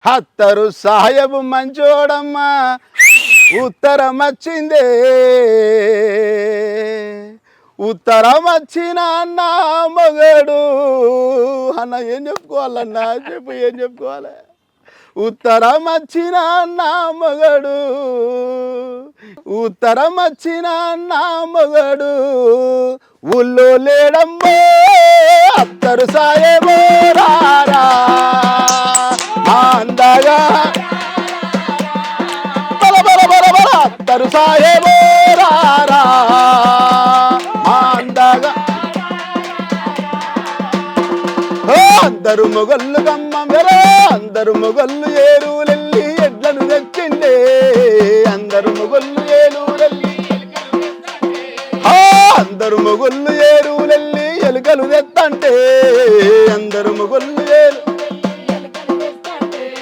హత్తరు సాయబు మంచోడమ్మా ఉత్తరం వచ్చిందే ఉత్తరం వచ్చిన అన్న మగడు అన్న ఏం చెప్పుకోవాలన్నా చెప్పు ఏం చెప్పుకోవాలి ఉత్తరం వచ్చిన అన్న మగడు ఉత్తరం వచ్చిన అన్న మగడు ఊళ్ళో లేడమ్మో అత్తరు సాయబో రారా అందగా బల బల బల బల అత్తరు సాయబో రారా అందగా అందరు మొగళ్ళు గమ్మమెరా అందరు మొగళ్ళు ఏరులెల్లి ఎడ్లను తెచ్చిండే అందరు మొగళ్ళు ఏరులెల్లి అందరు మొగళ్ళు ఏరులెల్లి ఎలుకలు తెత్తంటే అందరు మొగళ్ళు